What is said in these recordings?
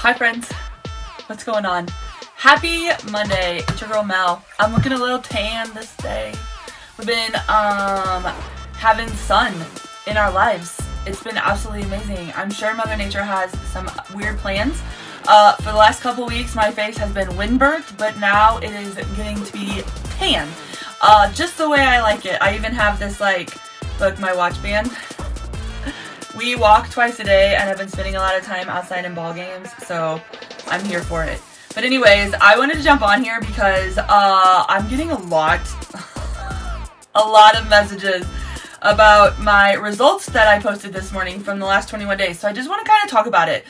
Hi friends, what's going on? Happy Monday, it's your girl Mel. I'm looking a little tan this day. We've been having sun in our lives. It's been absolutely amazing. I'm sure Mother Nature has some weird plans. For the last couple weeks my face has been windburnt, but now it is getting to be tan. Just the way I like it. I even have this look, my watch band. We walk twice a day and I've been spending a lot of time outside in ball games, so I'm here for it. But anyways, I wanted to jump on here because I'm getting a lot of messages about my results that I posted this morning from the last 21 days. So I just want to kind of talk about it.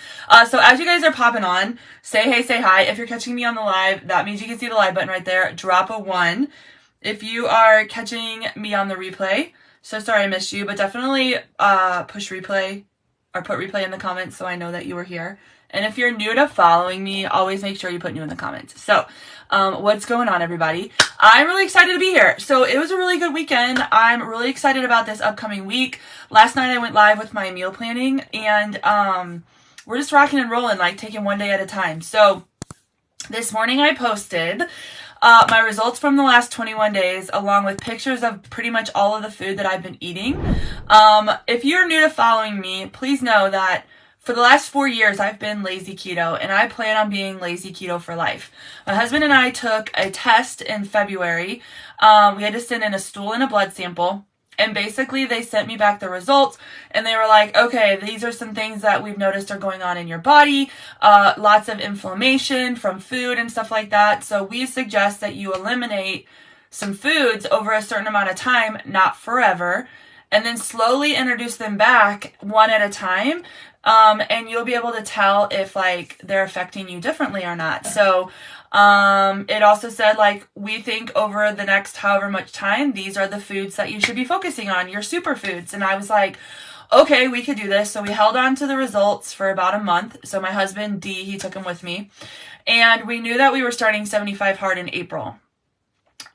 So as you guys are popping on, say hey, say hi. If you're catching me on the live, that means you can see the live button right there. Drop a 1. If you are catching me on the replay, so sorry I missed you, but definitely push replay or put replay in the comments so I know that you were here. And if you're new to following me, always make sure you put new in the comments. So what's going on, everybody? I'm really excited to be here. So it was a really good weekend. I'm really excited about this upcoming week. Last night I went live with my meal planning, and we're just rocking and rolling, taking one day at a time. So this morning I posted my results from the last 21 days, along with pictures of pretty much all of the food that I've been eating. If you're new to following me, please know that for the last 4 years, I've been lazy keto, and I plan on being lazy keto for life. My husband and I took a test in February. We had to send in a stool and a blood sample. And basically, they sent me back the results, and they were like, okay, these are some things that we've noticed are going on in your body. Lots of inflammation from food and stuff like that. So we suggest that you eliminate some foods over a certain amount of time, not forever, and then slowly introduce them back one at a time. And you'll be able to tell if they're affecting you differently or not. So it also said we think over the next however much time, these are the foods that you should be focusing on, your superfoods. And I was like, okay, we could do this. So we held on to the results for about a month. So my husband D, he took them with me, and we knew that we were starting 75 hard in April.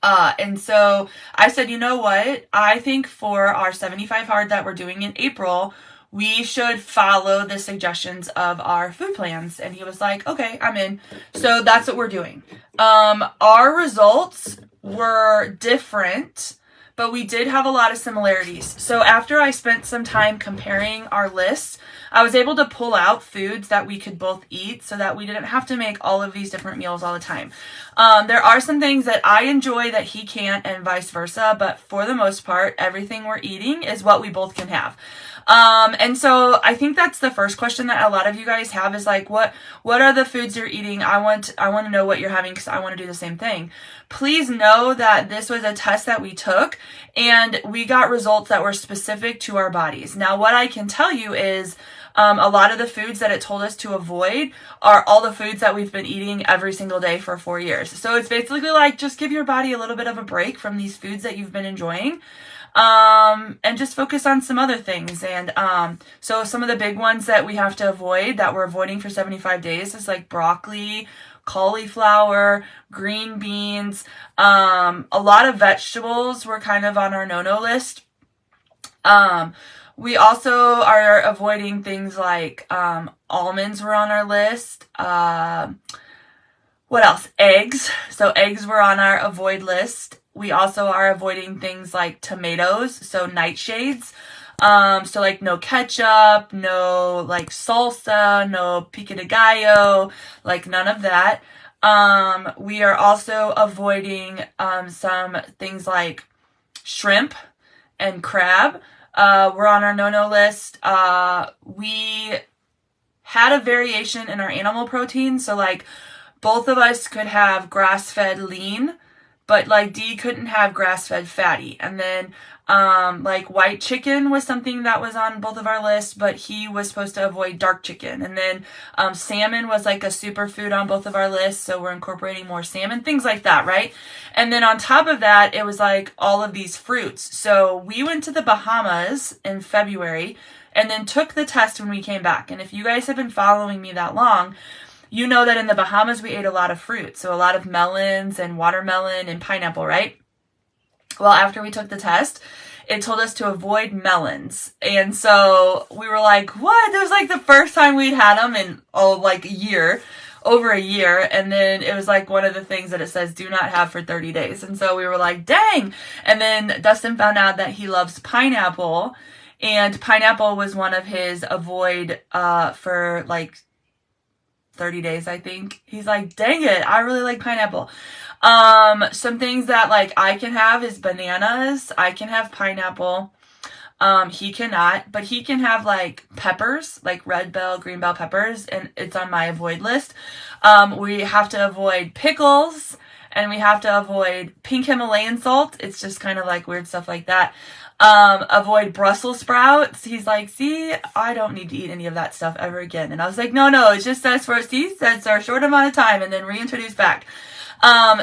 And so I said, you know what? I think for our 75 hard that we're doing in April, we should follow the suggestions of our food plans. And he was like, okay, I'm in. So that's what we're doing. Our results were different, but we did have a lot of similarities. So after I spent some time comparing our lists, I was able to pull out foods that we could both eat so that we didn't have to make all of these different meals all the time. There are some things that I enjoy that he can't, and vice versa. But for the most part, everything we're eating is what we both can have. And so I think that's the first question that a lot of you guys have is what are the foods you're eating? I want to know what you're having because I want to do the same thing. Please know that this was a test that we took, and we got results that were specific to our bodies. Now, what I can tell you is a lot of the foods that it told us to avoid are all the foods that we've been eating every single day for 4 years. So it's basically just give your body a little bit of a break from these foods that you've been enjoying. And just focus on some other things. And so some of the big ones that we have to avoid, that we're avoiding for 75 days, is broccoli, cauliflower, green beans. A lot of vegetables were kind of on our no-no list. We also are avoiding things almonds were on our list. What else? Eggs. So eggs were on our avoid list. We also are avoiding things like tomatoes, so nightshades. So no ketchup, no salsa, no pico de gallo, none of that. We are also avoiding some things like shrimp and crab. We're on our no-no list. We had a variation in our animal protein, so both of us could have grass-fed lean, but D couldn't have grass-fed fatty. And then white chicken was something that was on both of our lists, but he was supposed to avoid dark chicken. And then salmon was a superfood on both of our lists, so we're incorporating more salmon, things like that, right? And then on top of that, it was all of these fruits. So we went to the Bahamas in February and then took the test when we came back. And if you guys have been following me that long, you know that in the Bahamas, we ate a lot of fruit. So a lot of melons and watermelon and pineapple, right? Well, after we took the test, it told us to avoid melons. And so we were like, what? It was like the first time we'd had them in, like a year. Over a year, and then it was like one of the things that it says do not have for 30 days. And so we were like, dang. And then Dustin found out that he loves pineapple, and pineapple was one of his avoid for like 30 days, I think. He's like, dang it, I really like pineapple. Some things that like I can have is bananas. I can have pineapple. He cannot, but he can have like peppers, like red bell, green bell peppers, and it's on my avoid list. We have to avoid pickles, and we have to avoid pink Himalayan salt. It's just kind of like weird stuff like that. Avoid Brussels sprouts. He's like, see, I don't need to eat any of that stuff ever again. And I was like, no, it just says for a short amount of time and then reintroduce back.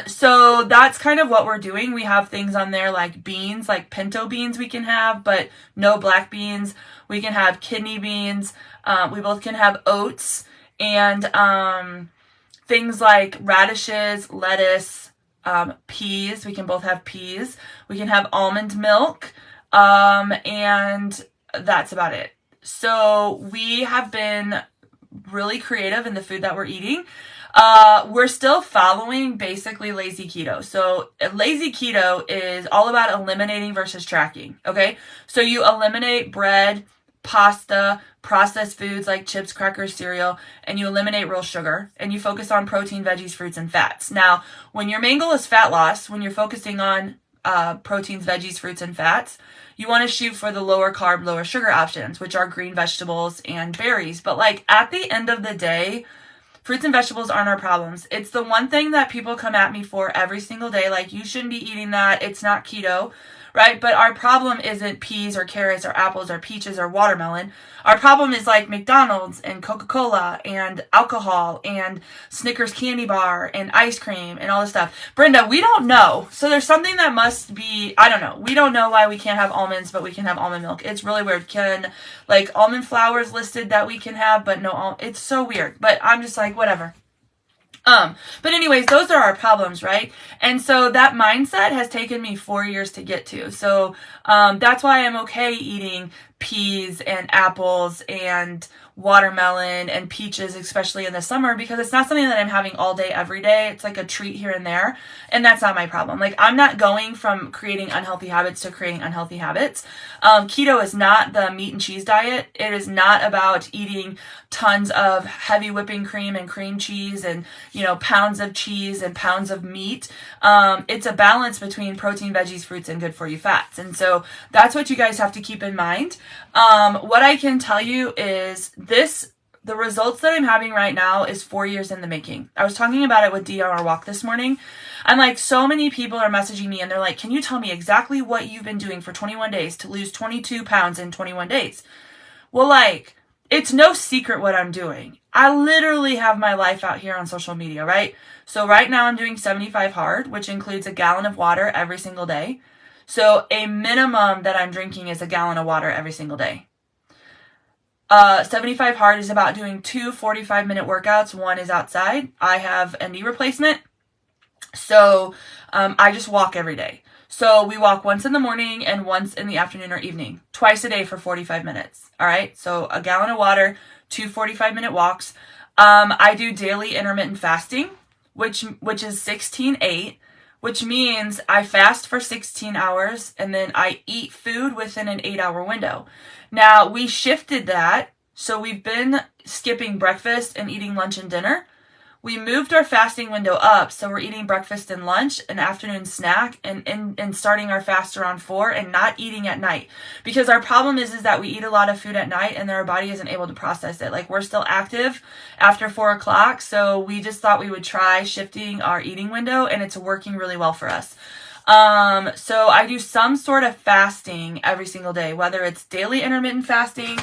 So that's kind of what we're doing. We have things on there like beans, like pinto beans we can have, but no black beans. We can have kidney beans. We both can have oats and, things like radishes, lettuce, peas. We can both have peas. We can have almond milk. And that's about it. So we have been really creative in the food that we're eating. We're still following basically lazy keto. So lazy keto is all about eliminating versus tracking. Okay. So you eliminate bread, pasta, processed foods like chips, crackers, cereal, and you eliminate real sugar, and you focus on protein, veggies, fruits, and fats. Now, when your main goal is fat loss, when you're focusing on proteins, veggies, fruits, and fats, you want to shoot for the lower carb, lower sugar options, which are green vegetables and berries. But like at the end of the day, fruits and vegetables aren't our problems. It's the one thing that people come at me for every single day. Like, you shouldn't be eating that. It's not keto, right? But our problem isn't peas or carrots or apples or peaches or watermelon. Our problem is like McDonald's and Coca-Cola and alcohol and Snickers candy bar and ice cream and all this stuff. Brenda, we don't know. So there's something that must be, I don't know. We don't know why we can't have almonds, but we can have almond milk. It's really weird. Like almond flour is listed that we can have, but no, it's so weird. But I'm just like, whatever. But anyways, those are our problems, right? And so that mindset has taken me 4 years to get to. So, that's why I'm okay eating peas and apples and watermelon and peaches, especially in the summer, because it's not something that I'm having all day, every day. It's like a treat here and there. And that's not my problem. Like, I'm not going from creating unhealthy habits to creating unhealthy habits. Keto is not the meat and cheese diet. It is not about eating tons of heavy whipping cream and cream cheese and, pounds of cheese and pounds of meat. It's a balance between protein, veggies, fruits, and good for you fats. And so that's what you guys have to keep in mind. What I can tell you is the results that I'm having right now is 4 years in the making. I was talking about it with Dee on our walk this morning. I'm like, so many people are messaging me and they're like, can you tell me exactly what you've been doing for 21 days to lose 22 pounds in 21 days? Well, like, it's no secret what I'm doing. I literally have my life out here on social media, right? So right now I'm doing 75 hard, which includes a gallon of water every single day. So a minimum that I'm drinking is a gallon of water every single day. 75 hard is about doing 2 45-minute workouts. One is outside. I have a knee replacement. So I just walk every day. So we walk once in the morning and once in the afternoon or evening, twice a day for 45 minutes. All right. So a gallon of water, 2 45-minute walks. I do daily intermittent fasting, which is 16-8, which means I fast for 16 hours and then I eat food within an 8-hour window. Now, we shifted that, so we've been skipping breakfast and eating lunch and dinner. We moved our fasting window up, so we're eating breakfast and lunch, an afternoon snack, and starting our fast around 4 and not eating at night. Because our problem is that we eat a lot of food at night and our body isn't able to process it. Like, we're still active after 4 o'clock, so we just thought we would try shifting our eating window, and it's working really well for us. So I do some sort of fasting every single day, whether it's daily intermittent fasting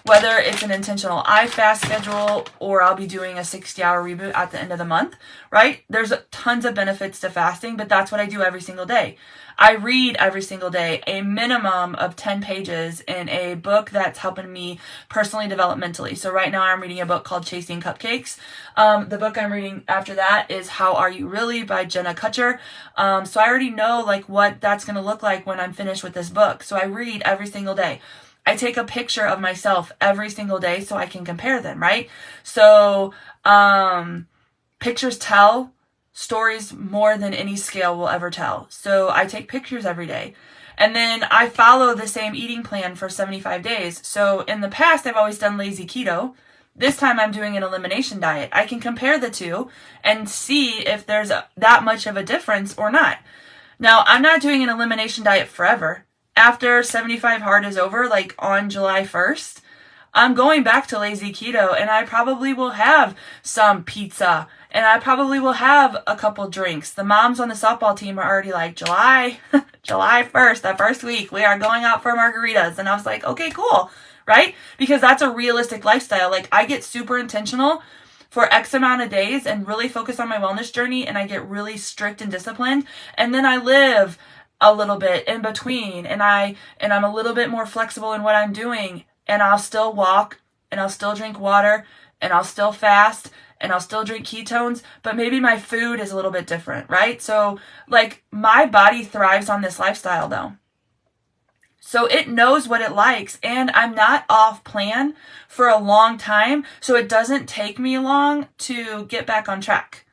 whether it's an intentional fast schedule or I'll be doing a 60-hour reboot at the end of the month, right? There's tons of benefits to fasting, but that's what I do every single day. I read every single day a minimum of 10 pages in a book that's helping me personally develop mentally. So right now I'm reading a book called Chasing Cupcakes. The book I'm reading after that is How Are You Really by Jenna Kutcher. So I already know like what that's going to look like when I'm finished with this book. So I read every single day. I take a picture of myself every single day so I can compare them, right? So pictures tell stories more than any scale will ever tell. So I take pictures every day. And then I follow the same eating plan for 75 days. So in the past, I've always done lazy keto. This time I'm doing an elimination diet. I can compare the two and see if there's that much of a difference or not. Now, I'm not doing an elimination diet forever. After 75 hard is over, like on July 1st, I'm going back to lazy keto, and I probably will have some pizza, and I probably will have a couple drinks. The moms on the softball team are already like, July 1st, that first week, we are going out for margaritas. And I was like, okay, cool, right? Because that's a realistic lifestyle. Like, I get super intentional for X amount of days and really focus on my wellness journey, and I get really strict and disciplined. And then I live a little bit in between, and I'm a little bit more flexible in what I'm doing. And I'll still walk, and I'll still drink water, and I'll still fast, and I'll still drink ketones, but maybe my food is a little bit different, right? So, like, my body thrives on this lifestyle, though. So it knows what it likes, and I'm not off plan for a long time, so it doesn't take me long to get back on track.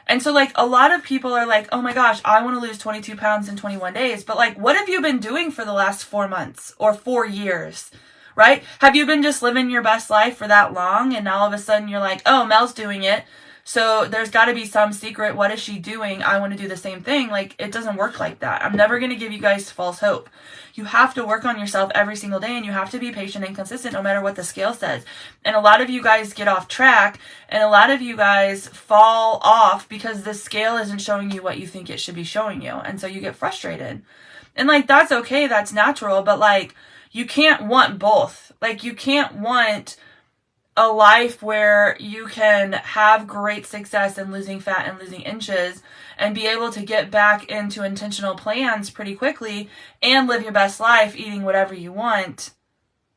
And so, like, a lot of people are like, oh my gosh, I want to lose 22 pounds in 21 days. But, like, what have you been doing for the last 4 months or 4 years? Right? Have you been just living your best life for that long, and now all of a sudden you're like, oh, Mel's doing it, so there's got to be some secret. What is she doing? I want to do the same thing. Like, it doesn't work like that. I'm never going to give you guys false hope. You have to work on yourself every single day, and you have to be patient and consistent no matter what the scale says. And a lot of you guys get off track, and a lot of you guys fall off because the scale isn't showing you what you think it should be showing you. And so you get frustrated. And, like, that's okay. That's natural. But, like, you can't want both. Like, you can't want a life where you can have great success in losing fat and losing inches and be able to get back into intentional plans pretty quickly and live your best life eating whatever you want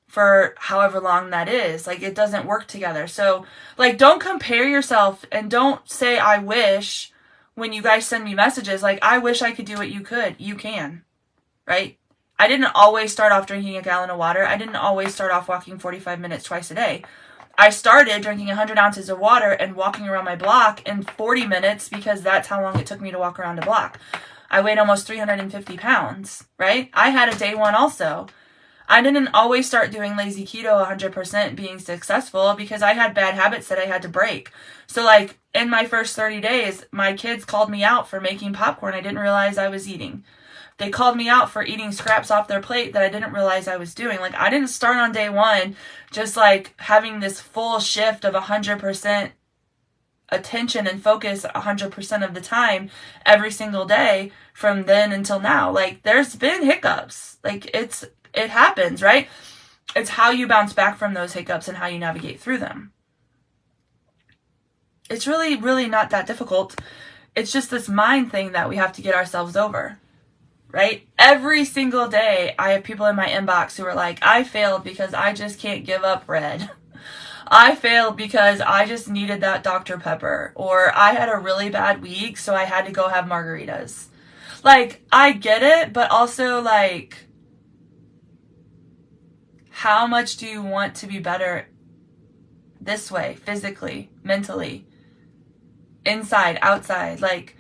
for however long that is. Like, it doesn't work together. So, like, don't compare yourself, and don't say, I wish, when you guys send me messages. Like, I wish I could do what you could. You can, right? I didn't always start off drinking a gallon of water. I didn't always start off walking 45 minutes twice a day. I started drinking 100 ounces of water and walking around my block in 40 minutes because that's how long it took me to walk around a block. I weighed almost 350 pounds, right? I had a day one also. I didn't always start doing lazy keto 100% being successful because I had bad habits that I had to break. So, like, in my first 30 days, my kids called me out for making popcorn I didn't realize I was eating. They called me out for eating scraps off their plate that I didn't realize I was doing. Like, I didn't start on day one just, like, having this full shift of 100% attention and focus 100% of the time every single day from then until now. Like, there's been hiccups. Like, it happens, right? It's how you bounce back from those hiccups and how you navigate through them. It's really, really not that difficult. It's just this mind thing that we have to get ourselves over. Right? Every single day, I have people in my inbox who are like, I failed because I just can't give up red. I failed because I just needed that Dr. Pepper. Or I had a really bad week, so I had to go have margaritas. Like, I get it, but also, like, how much do you want to be better this way, physically, mentally, inside, outside? Like,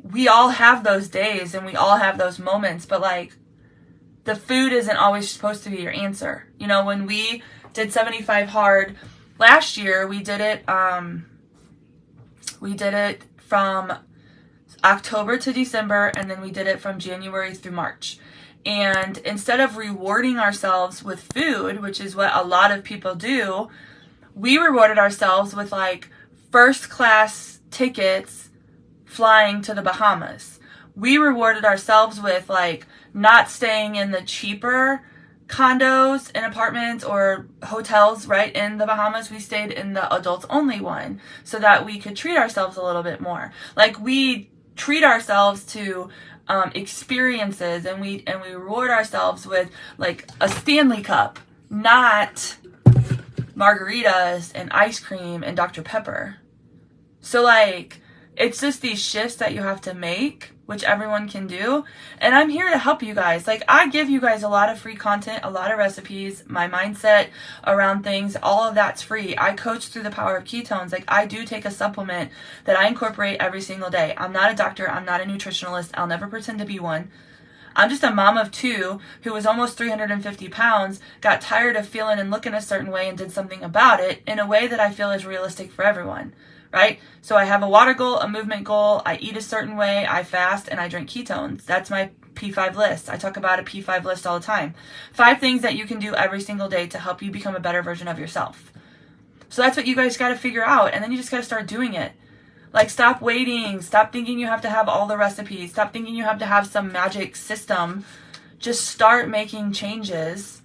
we all have those days and we all have those moments, but, like, the food isn't always supposed to be your answer. You know, when we did 75 hard last year, we did it from October to December, and then we did it from January through March. And instead of rewarding ourselves with food, which is what a lot of people do, we rewarded ourselves with, like, first class tickets flying to the Bahamas. We rewarded ourselves with, like, not staying in the cheaper condos and apartments or hotels, right, in the Bahamas. We stayed in the adults only one so that we could treat ourselves a little bit more. Like, we treat ourselves to experiences, and we reward ourselves with like a Stanley Cup, not margaritas and ice cream and Dr. Pepper. So like, it's just these shifts that you have to make, which everyone can do. And I'm here to help you guys. Like, I give you guys a lot of free content, a lot of recipes, my mindset around things, all of that's free. I coach through the power of ketones. Like, I do take a supplement that I incorporate every single day. I'm not a doctor. I'm not a nutritionalist. I'll never pretend to be one. I'm just a mom of two who was almost 350 pounds, got tired of feeling and looking a certain way and did something about it in a way that I feel is realistic for everyone, right? So I have a water goal, a movement goal, I eat a certain way, I fast, and I drink ketones. That's my P5 list. I talk about a P5 list all the time. 5 things that you can do every single day to help you become a better version of yourself. So that's what you guys got to figure out, and then you just got to start doing it. Like, stop waiting. Stop thinking you have to have all the recipes. Stop thinking you have to have some magic system. Just start making changes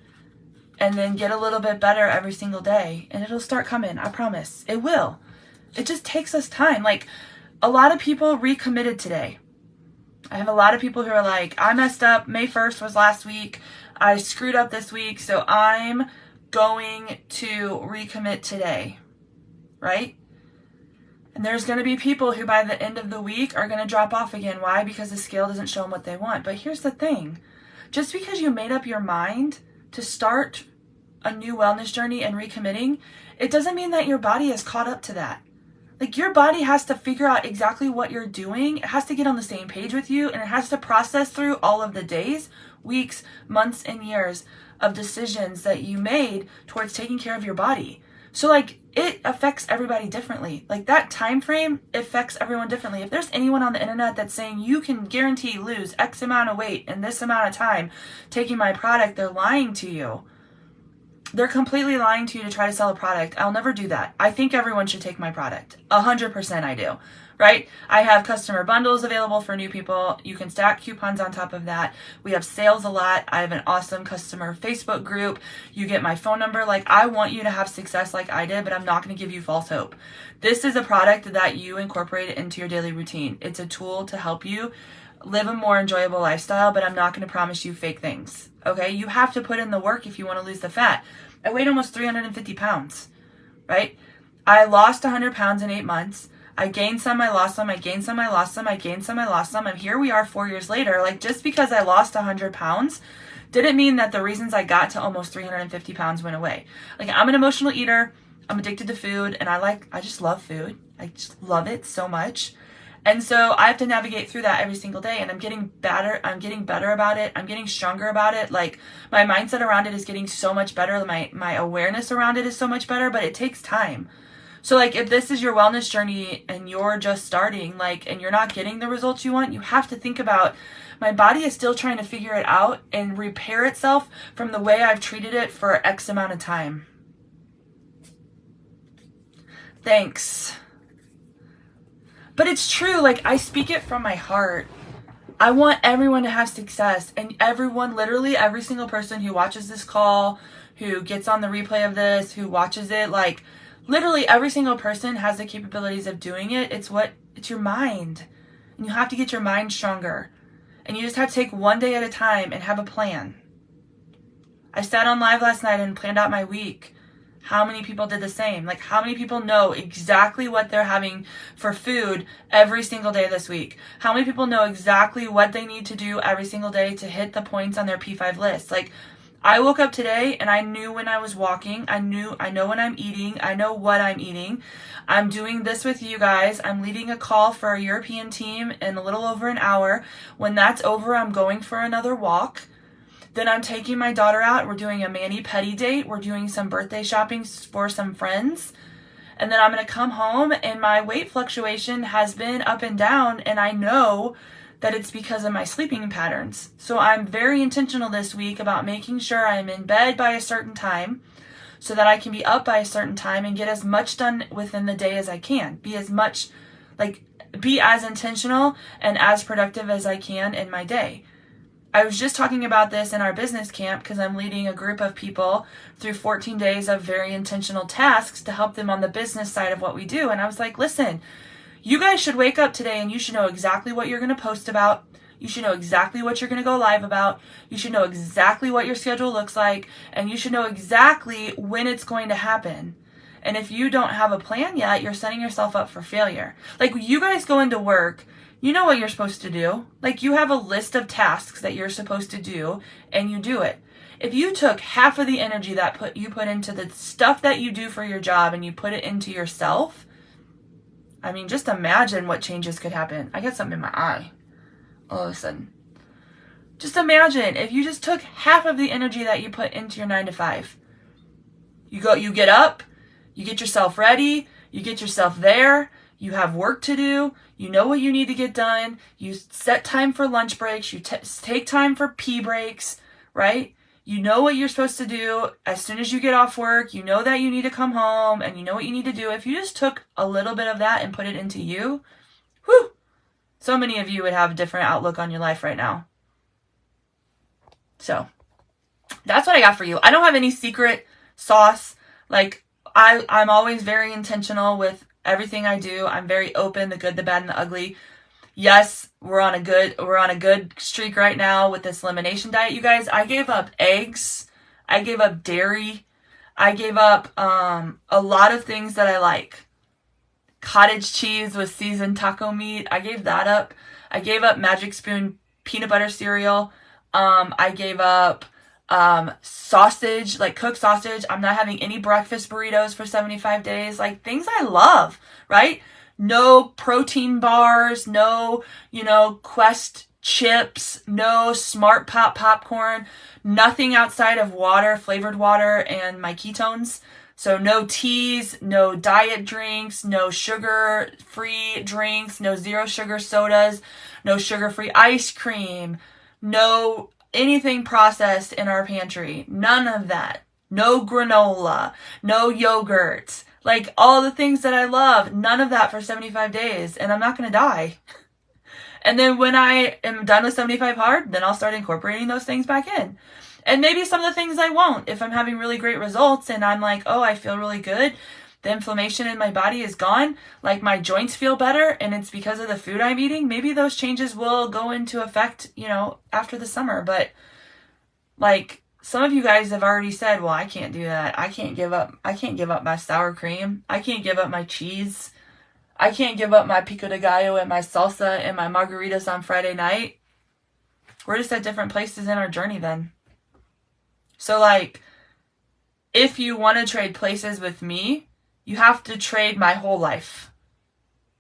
and then get a little bit better every single day. And it'll start coming. I promise. It will. It just takes us time. Like, a lot of people recommitted today. I have a lot of people who are like, I messed up. May 1st was last week. I screwed up this week. So I'm going to recommit today. Right? And there's going to be people who by the end of the week are going to drop off again. Why? Because the scale doesn't show them what they want. But here's the thing. Just because you made up your mind to start a new wellness journey and recommitting, it doesn't mean that your body is caught up to that. Like, your body has to figure out exactly what you're doing. It has to get on the same page with you, and it has to process through all of the days, weeks, months, and years of decisions that you made towards taking care of your body. So like, it affects everybody differently. Like, that time frame affects everyone differently. If there's anyone on the internet that's saying you can guarantee lose X amount of weight in this amount of time taking my product, they're lying to you. They're completely lying to you to try to sell a product. I'll never do that. I think everyone should take my product. 100% I do. Right? I have customer bundles available for new people. You can stack coupons on top of that. We have sales a lot. I have an awesome customer Facebook group. You get my phone number. Like, I want you to have success like I did, but I'm not going to give you false hope. This is a product that you incorporate into your daily routine. It's a tool to help you live a more enjoyable lifestyle, but I'm not going to promise you fake things. Okay? You have to put in the work if you want to lose the fat. I weighed almost 350 pounds, right? I lost 100 pounds in 8 months. I gained some, I lost some, I gained some, I lost some, I gained some, I lost some, and here we are 4 years later. Like, just because I lost 100 pounds didn't mean that the reasons I got to almost 350 pounds went away. Like, I'm an emotional eater, I'm addicted to food, and I just love food. I just love it so much. And so I have to navigate through that every single day, and I'm getting better about it. I'm getting stronger about it. Like, my mindset around it is getting so much better. My awareness around it is so much better, but it takes time. So like, if this is your wellness journey and you're just starting, like, and you're not getting the results you want, you have to think about, my body is still trying to figure it out and repair itself from the way I've treated it for X amount of time. Thanks. But it's true. Like, I speak it from my heart. I want everyone to have success, and everyone, literally every single person who watches this call, who gets on the replay of this, who watches it, like, literally every single person has the capabilities of doing it. It's your mind. And you have to get your mind stronger. And you just have to take one day at a time and have a plan. I sat on live last night and planned out my week. How many people did the same? Like, how many people know exactly what they're having for food every single day this week? How many people know exactly what they need to do every single day to hit the points on their P5 list? Like, I woke up today and I knew when I was walking. I know when I'm eating. I know what I'm eating. I'm doing this with you guys. I'm leading a call for a European team in a little over an hour. When that's over, I'm going for another walk. Then I'm taking my daughter out. We're doing a mani-pedi date. We're doing some birthday shopping for some friends. And then I'm going to come home, and my weight fluctuation has been up and down, and I know that it's because of my sleeping patterns. So I'm very intentional this week about making sure I'm in bed by a certain time so that I can be up by a certain time and get as much done within the day as I can. Be as intentional and as productive as I can in my day. I was just talking about this in our business camp because I'm leading a group of people through 14 days of very intentional tasks to help them on the business side of what we do. And I was like, listen, you guys should wake up today and you should know exactly what you're going to post about. You should know exactly what you're going to go live about. You should know exactly what your schedule looks like. And you should know exactly when it's going to happen. And if you don't have a plan yet, you're setting yourself up for failure. Like, you guys go into work, you know what you're supposed to do. Like, you have a list of tasks that you're supposed to do, and you do it. If you took half of the energy that you put into the stuff that you do for your job and you put it into yourself, I mean, just imagine what changes could happen. I got something in my eye all of a sudden. Just imagine if you just took half of the energy that you put into your 9 to 5. You get up, you get yourself ready, you get yourself there, you have work to do, you know what you need to get done, you set time for lunch breaks, you take time for pee breaks, right? You know what you're supposed to do as soon as you get off work, you know that you need to come home, and you know what you need to do. If you just took a little bit of that and put it into you, whew, so many of you would have a different outlook on your life right now. So, that's what I got for you. I don't have any secret sauce. Like, I'm always very intentional with everything I do. I'm very open, the good, the bad, and the ugly. Yes, we're on a good streak right now with this elimination diet, you guys. I gave up eggs. I gave up dairy. I gave up a lot of things that I like. Cottage cheese with seasoned taco meat. I gave that up. I gave up Magic Spoon peanut butter cereal. I gave up sausage, like cooked sausage. I'm not having any breakfast burritos for 75 days. Like, things I love, right? No protein bars, no, Quest chips, no Smart Pop popcorn, nothing outside of water, flavored water, and my ketones. So no teas, no diet drinks, no sugar-free drinks, no zero sugar sodas, no sugar-free ice cream, no anything processed in our pantry. None of that. No granola, no yogurt. Like, all the things that I love, none of that for 75 days. And I'm not going to die. And then when I am done with 75 hard, then I'll start incorporating those things back in. And maybe some of the things I won't. If I'm having really great results and I'm like, oh, I feel really good, the inflammation in my body is gone, like my joints feel better, and it's because of the food I'm eating, maybe those changes will go into effect, after the summer. But, like, some of you guys have already said, well, I can't do that. I can't give up my sour cream. I can't give up my cheese. I can't give up my pico de gallo and my salsa and my margaritas on Friday night. We're just at different places in our journey then. So, like, if you want to trade places with me, you have to trade my whole life.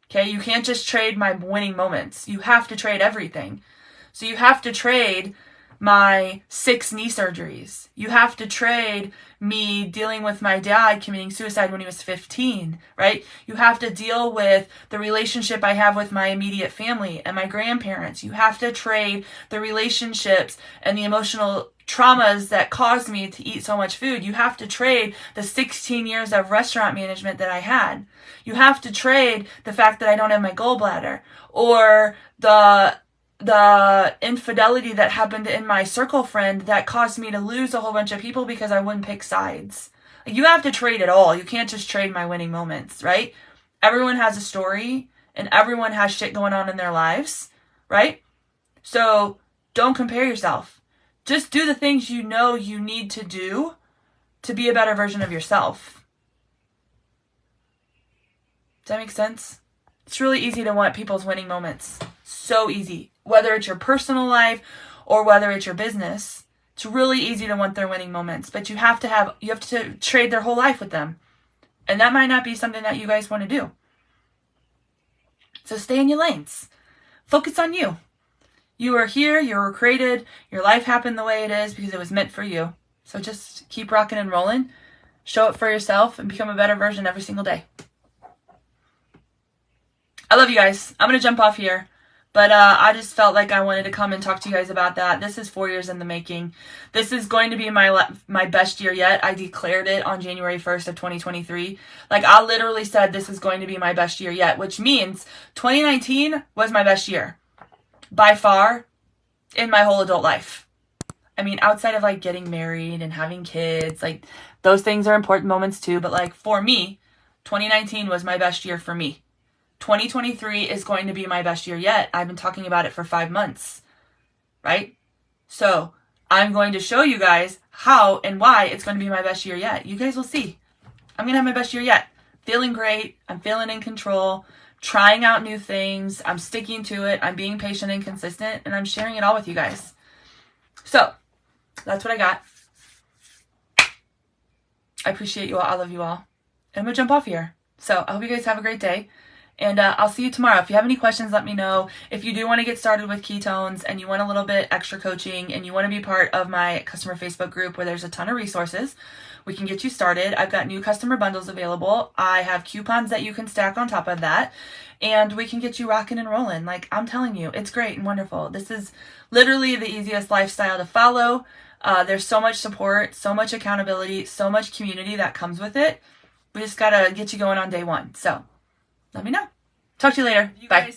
Okay? You can't just trade my winning moments. You have to trade everything. So you have to trade my 6 knee surgeries. You have to trade me dealing with my dad committing suicide when he was 15, right? You have to deal with the relationship I have with my immediate family and my grandparents. You have to trade the relationships and the emotional traumas that caused me to eat so much food. You have to trade the 16 years of restaurant management that I had. You have to trade the fact that I don't have my gallbladder, or the infidelity that happened in my circle friend that caused me to lose a whole bunch of people because I wouldn't pick sides. Like, you have to trade it all. You can't just trade my winning moments, right? Everyone has a story and everyone has shit going on in their lives, right? So don't compare yourself. Just do the things you know you need to do to be a better version of yourself. Does that make sense? It's really easy to want people's winning moments. So easy. Whether it's your personal life or whether it's your business, it's really easy to want their winning moments. But you have to trade their whole life with them. And that might not be something that you guys want to do. So stay in your lanes. Focus on you. You are here, you were created, your life happened the way it is because it was meant for you. So just keep rocking and rolling, show up for yourself, and become a better version every single day. I love you guys. I'm going to jump off here. But I just felt like I wanted to come and talk to you guys about that. This is 4 years in the making. This is going to be my best year yet. I declared it on January 1st of 2023. Like, I literally said this is going to be my best year yet, which means 2019 was my best year. By far, in my whole adult life. I mean, outside of like getting married and having kids, like those things are important moments too. But like for me, 2019 was my best year for me. 2023 is going to be my best year yet. I've been talking about it for 5 months, right? So I'm going to show you guys how and why it's going to be my best year yet. You guys will see. I'm going to have my best year yet. Feeling great. I'm feeling in control. Trying out new things. I'm sticking to it. I'm being patient and consistent. And I'm sharing it all with you guys. So that's what I got. I appreciate you all. I love you all. And I'm going to jump off here. So I hope you guys have a great day. And I'll see you tomorrow. If you have any questions, let me know. If you do want to get started with ketones and you want a little bit extra coaching and you want to be part of my customer Facebook group where there's a ton of resources, we can get you started. I've got new customer bundles available. I have coupons that you can stack on top of that. And we can get you rocking and rolling. Like, I'm telling you, it's great and wonderful. This is literally the easiest lifestyle to follow. There's so much support, so much accountability, so much community that comes with it. We just got to get you going on day one. So let me know. Talk to you later. Bye.